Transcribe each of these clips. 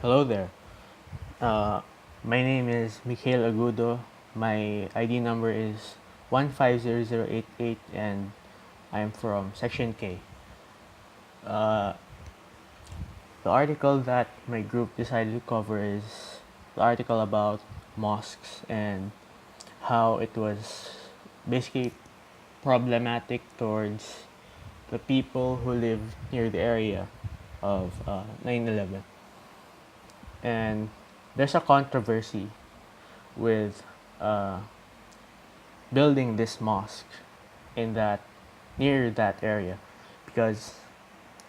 Hello there. Uh, my name is Mikhail Agudo. My ID number is 1500088 and I'm from Section K. Uh, the article that my group decided to cover is the article about mosques and how it was basically problematic towards the people who live near the area of 9/11. And there's a controversy with uh, building this mosque in that near that area because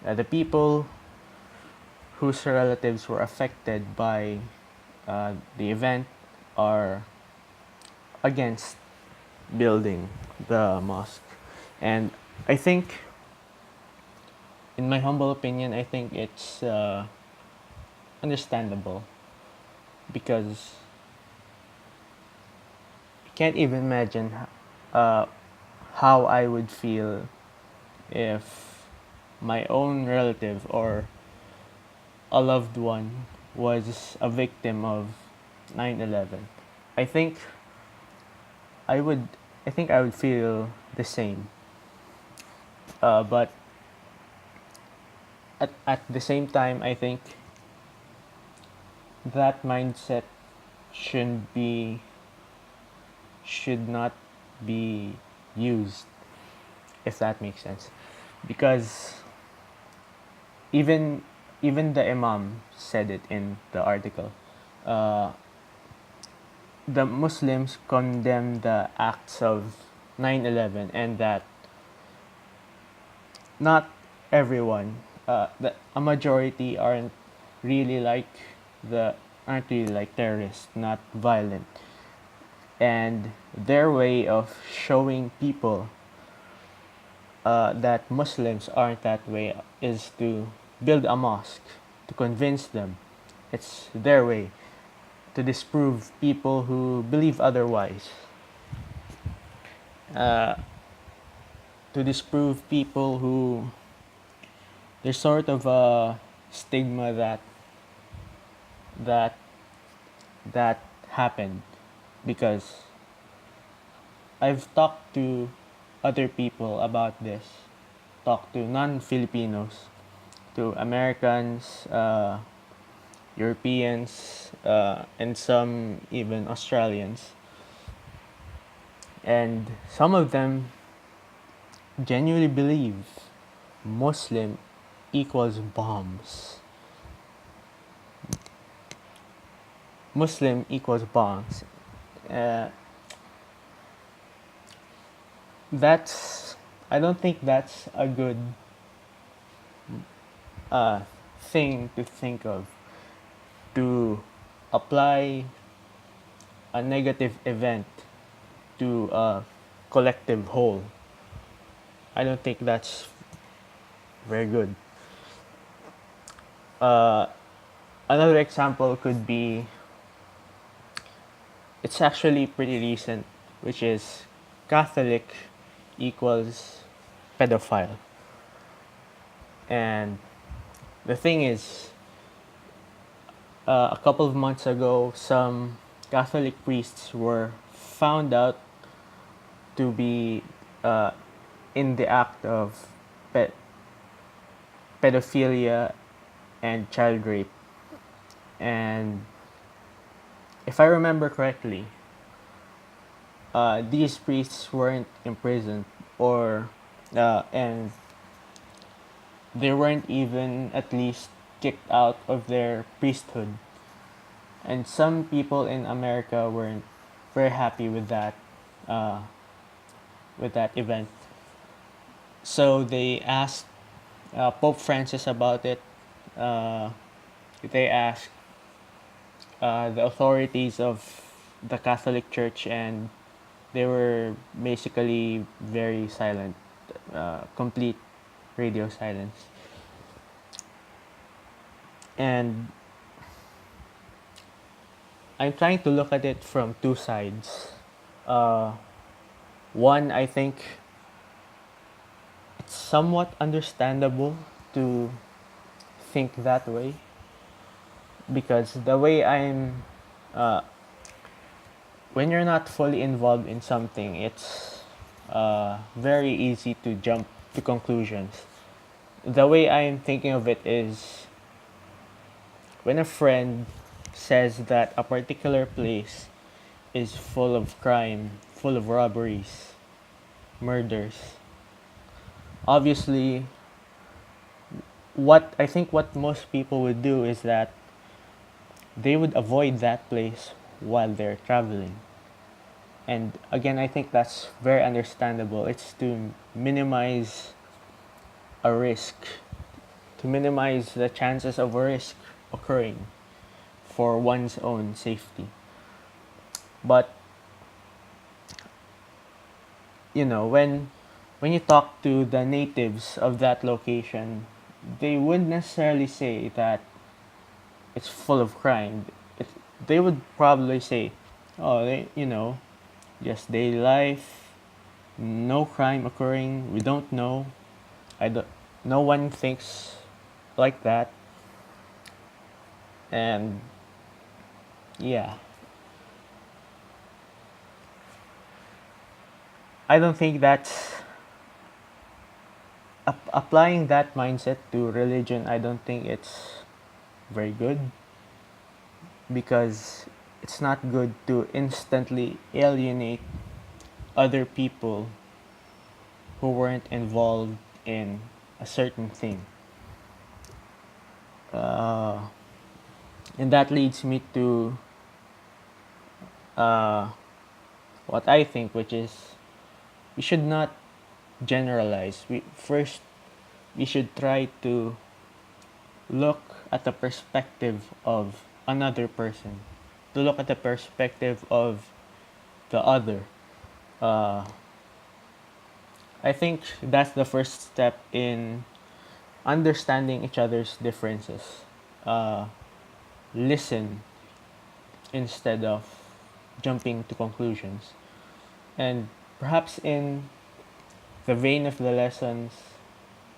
the people whose relatives were affected by the event are against building the mosque. And I think, in my humble opinion, I think it's understandable because I can't even imagine uh, how I would feel if my own relative or a loved one was a victim of 9/11. I think I would I would feel the same. But at the same time, I think that mindset shouldn't be should not be used, if that makes sense, because even even the imam said it in the article. Uh, the Muslims condemn the acts of 9/11 and that not everyone, a majority the aren't really like terrorists, not violent, and their way of showing people that Muslims aren't that way is to build a mosque to convince them. It's their way to disprove people who believe otherwise, uh, to disprove people who there's sort of a stigma that that happened because I've talked to other people about this, talked to non-Filipinos, to Americans, Europeans, and some even Australians, and some of them genuinely believe Muslim equals bombs. Muslim equals bombs. Uh, that's I don't think that's a good uh, thing to think of, to apply a negative event to a collective whole. I don't think that's very good. Uh, Another example could be, it's actually pretty recent, which is Catholic equals pedophile. And the thing is, a couple of months ago, some Catholic priests were found out to be uh, in the act of pe- pedophilia and child rape. And if I remember correctly, these priests weren't imprisoned and they weren't even at least kicked out of their priesthood. And some people in America weren't very happy uh, with that event. So they asked Pope Francis about it. Uh, they asked the authorities of the Catholic Church, and they were basically very silent, complete radio silence. And I'm trying to look at it from two sides. Uh, One, I think it's somewhat understandable to think that way because the way uh, when you're not fully involved in something, it's very easy to jump to conclusions. The way I'm thinking of it is when a friend says that a particular place is full of crime, full of robberies, murders. Obviously, what most people would do is that they would avoid that place while they're traveling. And again, I think that's very understandable. It's to minimize a risk, to minimize the chances of a risk occurring for one's own safety. But when you talk to the natives of that location, they wouldn't necessarily say that it's full of crime. It, they would probably say, oh, just daily life, no crime occurring. We don't know. I don't. No one thinks like that. And yeah, I don't think that's applying that mindset to religion. I don't think it's very good because it's not good to instantly alienate other people who weren't involved in a certain thing. Uh, and that leads me to uh, what I think, which is we should not generalize. We should try to look at the perspective of another person, to look at the perspective of the other. Uh, I think that's the first step in understanding each other's differences. Uh, Listen instead of jumping to conclusions. And perhaps in the vein of the lessons,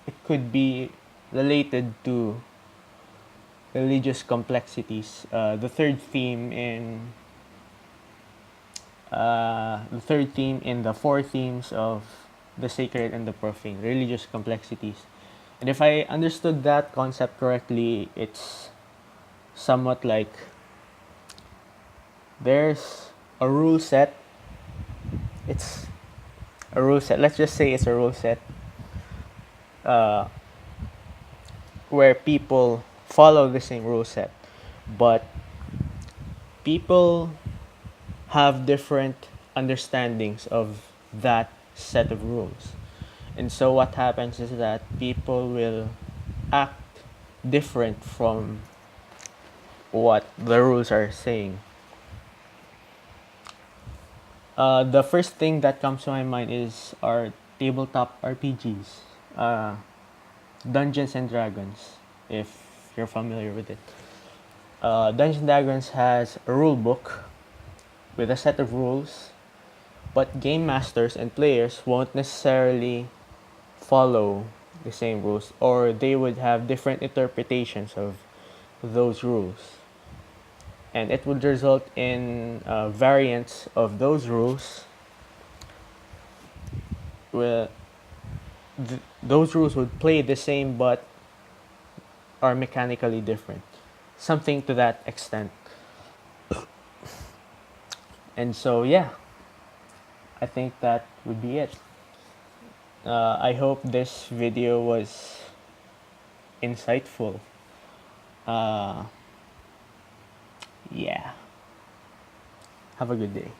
it could be related to religious complexities. The third theme in the four themes of the sacred and the profane, religious complexities. And if I understood that concept correctly, it's somewhat like there's a rule set. It's a rule set. Let's just say it's a rule set uh, where people follow the same rule set, but people have different understandings of that set of rules. And so what happens is that people will act different from what the rules are saying. The first thing that comes to my mind is our tabletop RPGs, Dungeons and Dragons, if you're familiar with it. Dungeons and Dragons has a rule book with a set of rules, but game masters and players won't necessarily follow the same rules, or they would have different interpretations of those rules. And it would result in variants of those rules where those rules would play the same but are mechanically different. Something to that extent. And so, yeah, I think that would be it. I hope this video was insightful. Uh, yeah. Have a good day.